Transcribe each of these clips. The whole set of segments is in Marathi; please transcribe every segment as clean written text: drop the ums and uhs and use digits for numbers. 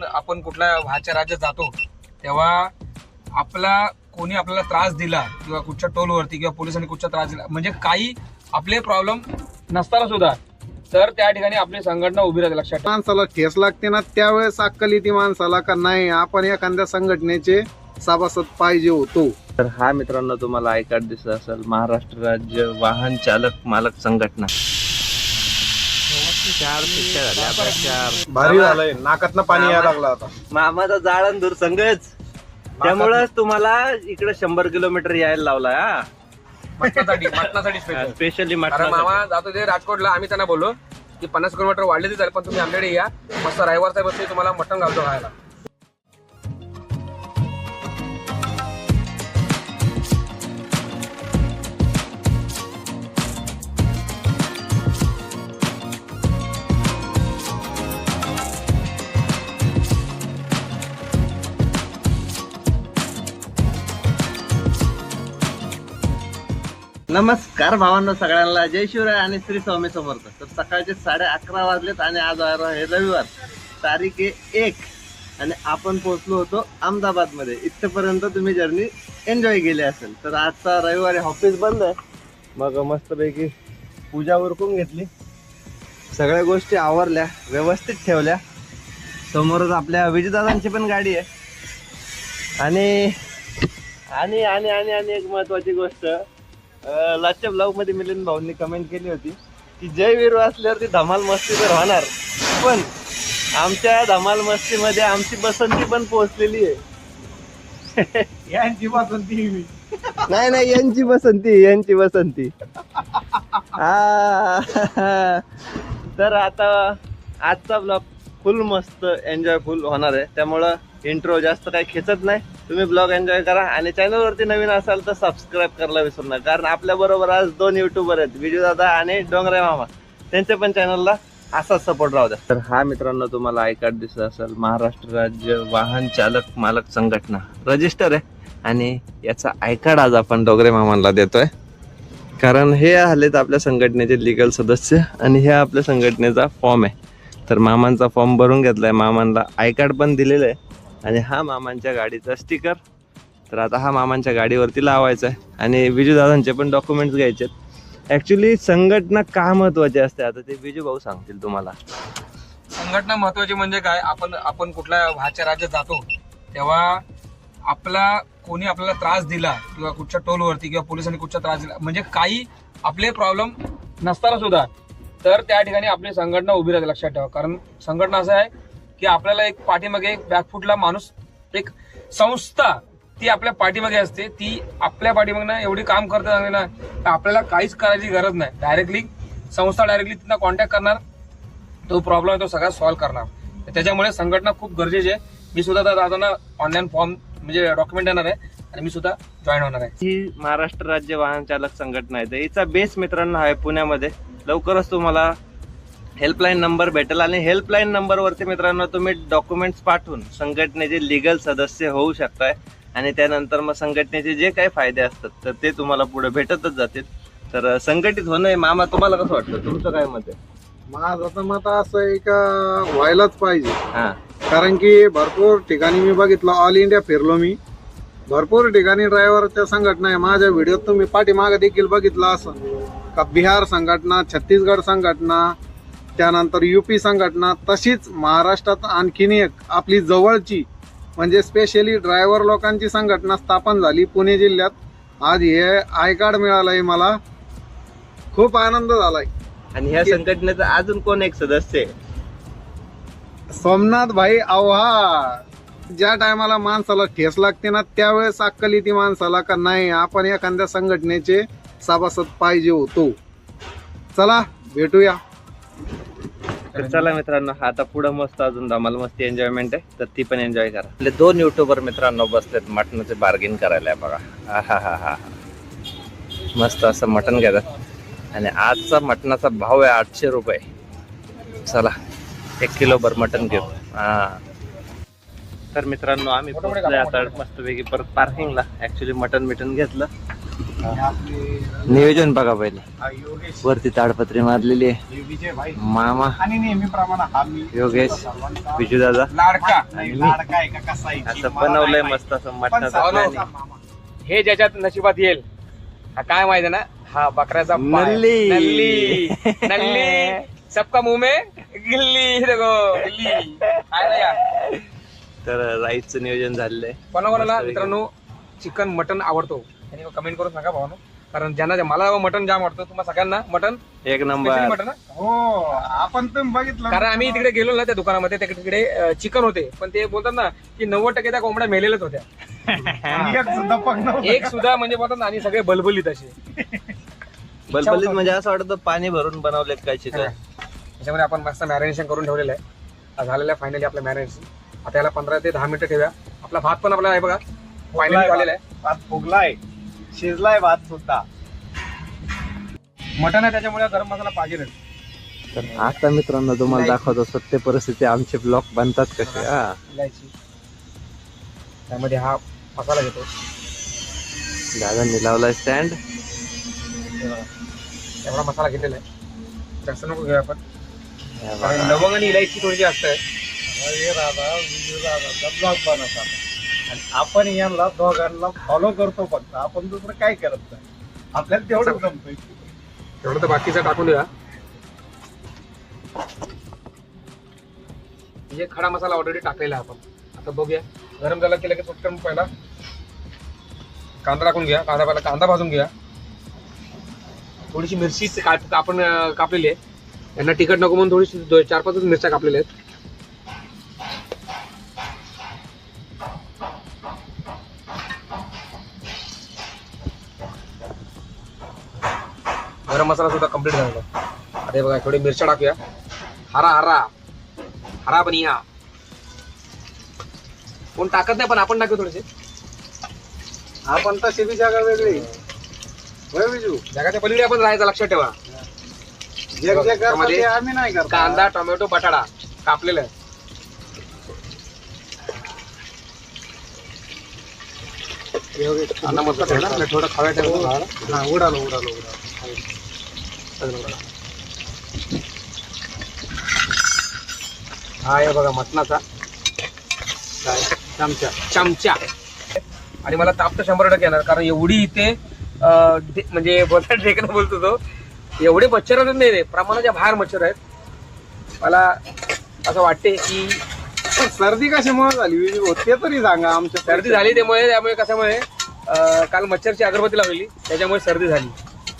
आपण कुठल्या बाहेरच्या राज्यात जातो तेव्हा कोणी आपल्याला त्रास दिला किंवा कुठच्या टोलवरती किंवा पोलिसांनी कुठचा त्रास दिला म्हणजे काही आपले प्रॉब्लेम नसताना सुद्धा तर त्या ठिकाणी आपली संघटना उभी राहते. लक्षात ठेवा. माणसाला ठेस लागते ना त्यावेळेस अक्कल येते माणसाला का नाही आपण एखाद्या संघटनेचे सभासद पाहिजे होतो. तर हा मित्रांनो तुम्हाला आय कार्ड दिसत असेल, महाराष्ट्र राज्य वाहन चालक मालक संघटना. 4 शिट्ट्या झाल्या आपल्या 4. भारी झालंय, नाकातनं पाणी यायला लागलं आता. मामाचा जाळण दूर संघच, त्यामुळेच तुम्हाला इकडे 100 किलोमीटर यायला लावला. मटणासाठी स्पेशली कारण मामा जातो ते राजकोटला. आम्ही त्यांना बोललो की 50 किलोमीटर वाढले ते चालेल पण तुम्ही आमच्याकडे या, मस्त रविवारचा बसते तुम्हाला मटण घालतो खायला. नमस्कार भावांनो सगळ्यांना, जय शिवराय आणि श्री स्वामी समर्थ. तर सकाळचे 11:30 वाजलेत आणि आज आहे रविवार, तारीख आहे 1 आणि आपण पोहोचलो होतो अहमदाबाद मध्ये. इथपर्यंत तुम्ही जर्नी एन्जॉय केली असेल. तर आजचा रविवारी ऑफिस बंद आहे, मग मस्तपैकी पूजा उरकून घेतली, सगळ्या गोष्टी आवरल्या, व्यवस्थित ठेवल्या. समोरच आपल्या विजयदादांची पण गाडी आहे. आणि आणि आणि आणि आणि एक महत्वाची गोष्ट, लास्टच्या ब्लॉग मध्ये मिलिंद भाऊंनी कमेंट केली होती की जय वीरू असल्यावरती धमाल मस्ती तर होणार, पण आमच्या धमाल मस्ती मध्ये आमची बसंती पण पोहोचलेली आहे. यांची पसंती नाही यांची बसंती तर आता आजचा ब्लॉग फुल मस्त एन्जॉय फुल होणार आहे. त्यामुळं इंट्रो जास्त काही खेचत नाही, तुम्ही ब्लॉग एन्जॉय करा. आणि चॅनलवरती नवीन असाल तर सबस्क्राईब करायला विसरू नका, कारण आपल्या बरोबर आज 2 युट्यूबर आहेत, विजयदादा आणि डोंगरे मामा. त्यांच्या पण चॅनलला असाच सपोर्ट राहू द्या. तर हा मित्रांनो तुम्हाला आय कार्ड दिसत असेल, महाराष्ट्र राज्य वाहन चालक मालक संघटना रजिस्टर आहे. आणि याचा आय कार्ड आज आपण डोंगरे मामांना देतोय, कारण हे आलेत आपल्या संघटनेचे लिगल सदस्य आणि हे आपल्या संघटनेचा फॉर्म आहे. तर मामांचा फॉर्म भरून घेतलाय, मामांना आय कार्ड पण दिलेलं आहे आणि हा मामांच्या गाडीचा स्टिकर. तर आता हा मामांच्या गाडीवरती लावायचा आहे आणि विजूदादांचे पण डॉक्युमेंट्स घ्यायचे. ॲक्च्युली संघटना का महत्वाची असते आता ते विजू भाऊ सांगतील तुम्हाला. संघटना महत्वाची म्हणजे काय, आपण कुठल्या बाहेरच्या राज्यात जातो तेव्हा कोणी आपल्याला त्रास दिला किंवा कुठच्या टोलवरती किंवा पोलिसांनी कुठचा त्रास दिला म्हणजे काही आपले प्रॉब्लेम नसताना सुद्धा तर त्या ठिकाणी आपली संघटना उभी राहते. लक्षात ठेवा. कारण संघटना असं आहे की आपल्याला एक पाठीमागे एक बॅकफुटला माणूस, एक संस्था ती आपल्या पाठीमागे असते, ती आपल्या पाठीमागे ना एवढी काम करते चांगली ना तर आपल्याला काहीच करायची गरज नाही. डायरेक्टली संस्था डायरेक्टली तिथं कॉन्टॅक्ट करणार, तो प्रॉब्लेम आहे तो सगळा सॉल्व्ह करणार. त्याच्यामुळे संघटना खूप गरजेची आहे. मी सुद्धा दादांना ऑनलाईन फॉर्म म्हणजे डॉक्युमेंट देणार आहे आणि मी सुद्धा जॉईन होणार आहे. ही महाराष्ट्र राज्य वाहन चालक संघटना आहे. हिचा बेस मित्रांनो आहे पुण्यामध्ये. लवकरच तुम्हाला हेल्पलाईन नंबर भेटेल आणि हेल्पलाईन नंबरवरती मित्रांनो तुम्ही डॉक्युमेंट्स पाठवून संघटनेचे लिगल सदस्य होऊ शकताय. आणि त्यानंतर मग संघटनेचे जे काही फायदे असतात तर ते तुम्हाला पुढे भेटतच जातील. तर संघटित होणं मामा तुम्हाला कसं वाटतं, तुमचं काय मत आहे? माझं तर मत असं आहे का व्हायलाच पाहिजे. हा, कारण की भरपूर ठिकाणी मी बघितलं, ऑल इंडिया फिरलो मी, भरपूर ठिकाणी ड्रायव्हरच्या संघटना आहे. माझ्या व्हिडिओत तुम्ही पाठीमागे देखील बघितलं असं का बिहार संघटना, छत्तीसगड संघटना, त्यानंतर UP संघटना, तशीच महाराष्ट्रात आणखीन एक आपली जवळची म्हणजे स्पेशली ड्रायव्हर लोकांची संघटना स्थापन झाली पुणे जिल्ह्यात. आज हे आय कार्ड मिळालंय, मला खूप आनंद झालाय. आणि ह्या संघटनेचा अजून कोण एक सदस्य आहे? सोमनाथ भाई आव्हाड. ज्या टायमाला माणसाला ठेस लागते ना त्यावेळेस अक्कल येते माणसाला का नाही आपण एखाद्या संघटनेचे सभासद पाहिजे होतो. चला भेटूया. तर चला मित्रांनो, आता पुढं मस्त अजून धमाल मस्ती एन्जॉयमेंट आहे, तर ती पण एन्जॉय करा. आपले 2 युट्यूबर मित्रांनो बसलेत मटणाचे बार्गेन करायला. बघा, हा मस्त असं मटण घेतात आणि आजचा मटणाचा भाव आहे 800 रुपये. चला 1 किलो भर मटण घेऊ. तर मित्रांनो आम्ही पोहोचलोय आता मस्तपैकी परत पार्किंगला. ऍक्च्युली मटण घेतलं नियोजन बघा पहिले. योगेश वरती ताडपत्री मारलेली आहे. विजय भाई मामा आणि नेहमीप्रमाणे हा मी योगेश विजू दादा लाडका लाडका आहे का कसा आहे असं बनवलंय मस्त असं मटणाचं planning. हे ज्याच्यात नशिबात येईल हा काय माहिती ना, हा बकऱ्याचा पाय. नल्ली. नल्ली नल्ली सबका मुंह में गिल्ली. देखो गिल्ली काय नाही यार. तर राईसचं नियोजन झालेलं आहे. कोणाकोणाला मित्रांनो चिकन मटन आवडतो त्यांनी कमेंट करून सांगा भावानो, कारण ज्यांना मला मटन जाम आवडतं. तुम्हाला सगळ्यांना मटन एक नंबर. मटन हो आपण तुम्ही बघितलं कारण आम्ही तिकडे गेलो ना त्या दुकानामध्ये, त्या तिकडे चिकन होते, पण ते बोलतात ना की 90% त्या कोंबड्या मेलेल्याच होत्या. एक सुद्धा पकडलं एक सुद्धा म्हणजे बोलतात ना, आणि सगळे बलबलीत असे. बलबलीत म्हणजे असं वाटतं पाणी भरून बनवले काय चिकन. त्याच्यामध्ये आपण मस्त मॅरिनेशन करून ठेवलेलं आहे. झालेलं आहे फायनली आपलं मॅरिनेशन. आता याला 15 ते 10 मिनिटं ठेवूया. आपला भात पण आपला आहे बघा फायनली झालेला आहे. भात फुगलाय, शिजलाय भात सुद्धा. मटन आहे त्याच्यामुळे गरम मसाला पाहिजे. तर आता मित्रांनो तुम्हाला दाखवतो सत्य परिस्थिती आमचे ब्लॉग बनतात कसे. इलायची त्यामध्ये हा मसाला घेतो. दादांनी लावलाय स्टँड. एवढा मसाला घेतलेला आहे, जास्त नको घेऊया आपण. कारण लवंग आणि इलायची थोडीशी जास्त आहे. ब्लॉग बनवतात आणि आपण यांना दोघांना फॉलो करतो, फक्त आपण दुसरं काय करत नाही. आपल्याला तेवढं जमतंय. तेवढं तर बाकीचं टाकून देऊया. म्हणजे खडा मसाला ऑलरेडी टाकलेला आहे आपण. आता बघूया गरम झाला की लगेच पटकन पहिला कांदा टाकून घ्या. कांदा भाजून घ्या. थोडीशी मिरची आपण कापलेली आहे. यांना तिखट नको म्हणून थोडीशी 4-5 मिरच्या कापलेल्या आहेत. गरम मसाला सुद्धा कम्प्लीट झालेला आहे. आता हे बघा थोडी मिरच्या टाकूया. हरा हरा हरा बनिया कोण टाकत नाही, पण आपण टाकू थोडेसे. आपण तशी बी जागा वेगळी होय विजू. जगाच्या पलीकडे आपण राहायचं, लक्षात ठेवा. जे जे करतात त्यामध्ये ते आम्ही नाही करत. कांदा, टोमॅटो, बटाटा कापलेला आहे. कांदा मस्त ठेवला आणि थोडं खव्या ठेवलं. हा उडालो. हा हे बघा मटणाचा चमचा. आणि मला ताप तर 100% येणार, कारण एवढी इथे म्हणजे बोलता ढेकणं बोलतो तो, एवढे मच्छर नाही रे, प्रमाणाच्या बाहेर मच्छर आहेत. मला असं वाटते की सर्दी कशामुळे झाली विजू ते तरी सांगा. आमच्या सर्दी झाली त्यामुळे कशामुळे काल मच्छरची अगरबत्ती लावलेली त्याच्यामुळे सर्दी झाली.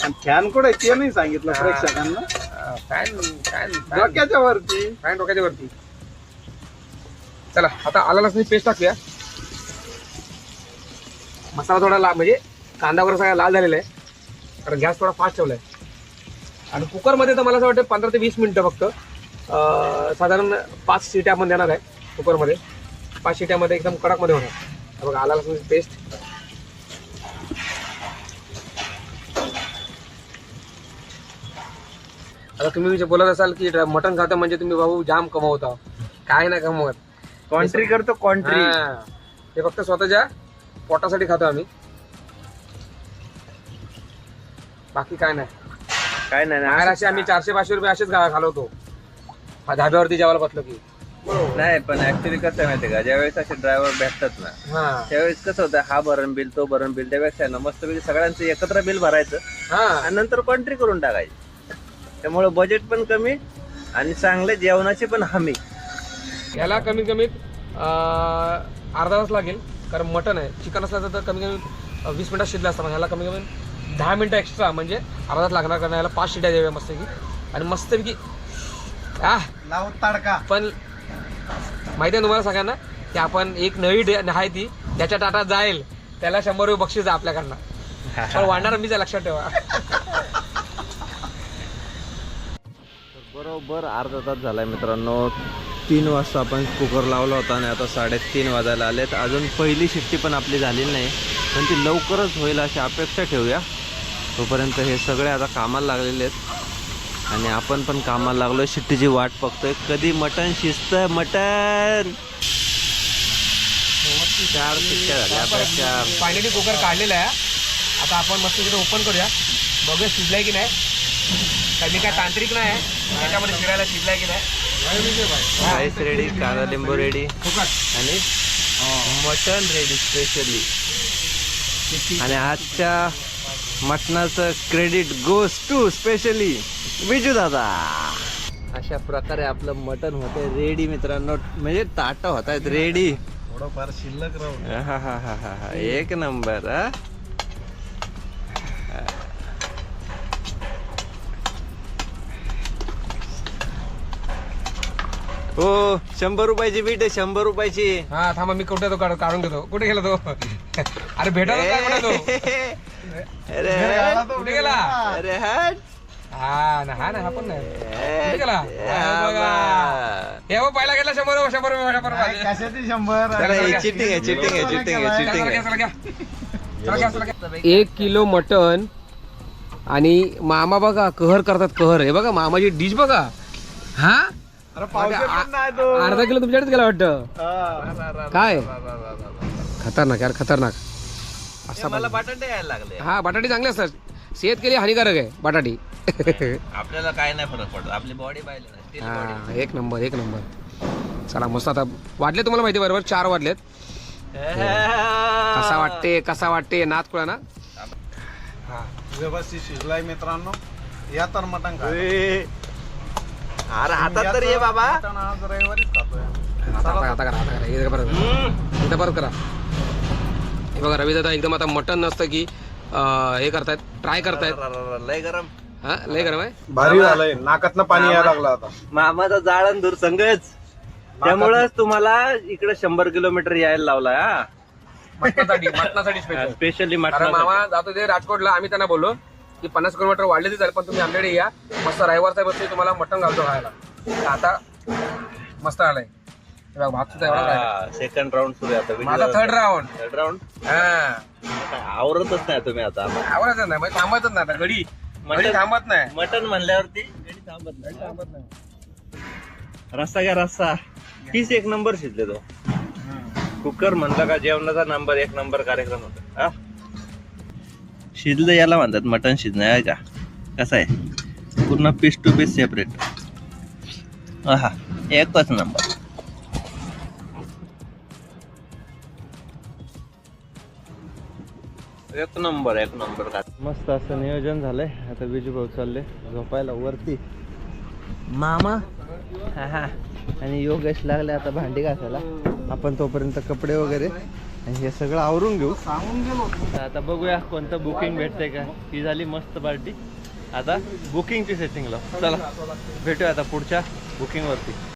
आणि फॅन कुठे ते नाही सांगितलं प्रेक्षकांना. फॅन डोक्याच्या वरती. डोक्याच्या वरती. चला आता आला लसणाची पेस्ट टाकूया. मसाला थोडा म्हणजे कांदा वगैरे सगळा लाल झालेला आहे, कारण गॅस थोडा फास्ट ठेवलाय. आणि कुकरमध्ये तर मला असं वाटतं 15 ते 20 मिनिटं फक्त. साधारण 5 शिट्या आपण देणार आहे कुकरमध्ये. 5 शिट्यामध्ये एकदम कडकमध्ये होणार. बघा आला लसणाची पेस्ट. आता तुम्ही जे बोलत असाल की मटण खातं म्हणजे तुम्ही भाऊ जाम कमवता. काय नाही कमवत. कॉन्ट्री करतो कॉन्ट्री. हे फक्त स्वतःच्या पोटासाठी खातो आम्ही, बाकी काय नाही. बाहेर असे आम्ही 400-500 रुपये असेच घालवतो धाब्यावरती जेवायला बसलो की. नाही पण ऍक्च्युली कसं आहे माहितीये का, ज्यावेळेस असे ड्रायव्हर भेटतात ना त्यावेळेस कसं होतं, हा भरण बिल तो भरण बिल, त्यापेक्षा ना मस्तपैकी सगळ्यांचं एकत्र बिल भरायचं आणि नंतर कॉन्ट्री करून टाकायची. त्यामुळे बजेट पण कमी आणि चांगल्या जेवणाची पण हमी. याला कमीत कमीत अर्धा तास लागेल, कारण मटन आहे. चिकन असलं तर कमी कमी 20 मिनिटात शिजलं असतं. ह्याला कमी कमी 10 मिनिटं एक्स्ट्रा म्हणजे अर्धा तास लागणार, कारण याला 5 शिट्या द्याव्या मस्तपैकी. आणि मस्तपैकी लावून तडका. पण माहिती आहे तुम्हाला सगळ्यांना की आपण एक नवी आहे ती ज्याच्या ताटात जाईल त्याला 100 रुपये बक्षीस आहे आपल्याकडनं. पण वाढणार मीच आहे, लक्षात ठेवा. बरोबर अर्धा तास झालाय मित्रांनो. 3 वाजता आपण कुकर लावला होता आणि आता 3:30 वाजायला आलेत. अजून पहिली शिट्टी पण आपली झालेली नाही, पण ती लवकरच होईल अशी अपेक्षा ठेवूया. तोपर्यंत हे सगळे आता कामाला लागलेले आहेत आणि आपण पण कामाला लागलोय. शिट्टीची वाट बघतोय कधी मटण शिजतं. मटण 4 शिट्ट्या झाल्या. फायनली कुकर काढलेला आहे आता आपण मस्त तिथे ओपन करूया, बघूया शिजलाय की नाही. कारण मी काय तांत्रिक नाही आहे त्याच्यामध्ये शिरायला, शिजलाय की नाही. राईस रेडी, कांदा लिंबू रेडी फुकट. आणि मटन रेडी स्पेशली. आणि आजच्या मटणाचं credit goes to specially Viju दादा. अशा प्रकारे आपलं मटन होतंय रेडी मित्रांनो, म्हणजे ताटं होत आहेत रेडी. थोडंफार शिल्लक राहून हा हा हा हा हा, एक नंबर. हा हो, 100 रुपयाची बीट आहे, 100 रुपयाची. हा थांबा, मी कुठे तो काढून घेतो. कुठे गेला तो? अरे भेटा कुठे तो? अरे कुठे गेला? अरे हट. हा ना, हा ना, हा पण नाही. कुठे गेला? बघा. हे बघ, पहिला गेला 100 100 कशाची 100. चिटिंग आहे, चिटिंग आहे, चिटिंग आहे, चिटिंग आहे. 1 किलो मटन आणि मामा बघा कहर करतात, कहर. हे बघा मामाची डिश बघा. हा अरे पावशे पण नाही तो. अर्धा किलो तुमच्याकडेच गेला वाटतं. काय खतरनाक यार, खतरनाक. हे मला बटाटे यायला लागले. हा, बटाटे चांगले असतात, सेहत के लिए हानिकारक आहे बटाटी. आपल्याला काय नाही फरक पडतो, आपली बॉडी पाहिजे. हा, एक नंबर, एक नंबर. चला मस्त. आता वाटले तुम्हाला माहिती बरोबर, 4 वाजलेत. कसा वाटते, कसा वाटते नात कुळा ना. व्यवस्थित शिजलाय मित्रांनो. या तर मटण खा. अरे हातात तर ये बाबा. मटण आज रविवारीच खातोय. आता करा, आता करा. इथं परत, इथं परत करा. हे बघा रवी दादा एकदम आता मटन नसतं की हे करतायत, ट्राय करतायत. लय गरम. हा, लय गरम आहे. भारी झालंय, नाकातनं पाणी यायला लागलं आता. मामाचा जाळण दूर संगच, त्यामुळेच तुम्हाला इकडे 100 किलोमीटर यायला लावलाय. हा, मटणासाठी स्पेशल. स्पेशली कारण मटण. मामा जातो ते राजकोटला, आम्ही त्यांना बोललो की 50 किलोमीटर वाढले ते चालेल, पण तुम्ही आमच्याकडे या, मस्त रविवारचा बसते तुम्हाला मटण घालतो खायला. तर आता मस्त आलाय. हे बघा, भात सुद्धा एवढा राहिला. सेकंड राऊंड सुरू आहे आता. माझा थर्ड राऊंड. थर्ड राऊंड हा, आवरतच नाही तुम्ही आता. आवडायचं नाही, म्हणजे थांबायचंच नाही आता. घडी थांबत नाही. मटन म्हणल्यावरती गडी थांबत नाही. रस्सा घ्या, रस्सा. तीच एक नंबर शिजले तो. कुकर म्हणलं का जेवणाचा नंबर 1 नंबर कार्यक्रम होता. शिजलं याला म्हणतात मटन शिजणं आहे का. कसं आहे, पूर्ण पीस टू पीस सेपरेट. हा, एकच नंबर. एक नंबर, एक नंबर. मस्त असं नियोजन झालंय. आता बिजू भाऊ चालले झोपायला वरती. मामा हा आणि योगेश लागले आता भांडी घासायला. आपण तोपर्यंत कपडे वगैरे आणि हे सगळं आवरून घेऊ. सांगून गेलो. आता बघूया कोणतं बुकिंग भेटतंय का. ही झाली मस्त पार्टी. आता बुकिंगची सेटिंग लाव. चला भेटूया आता पुढच्या बुकिंग वरती.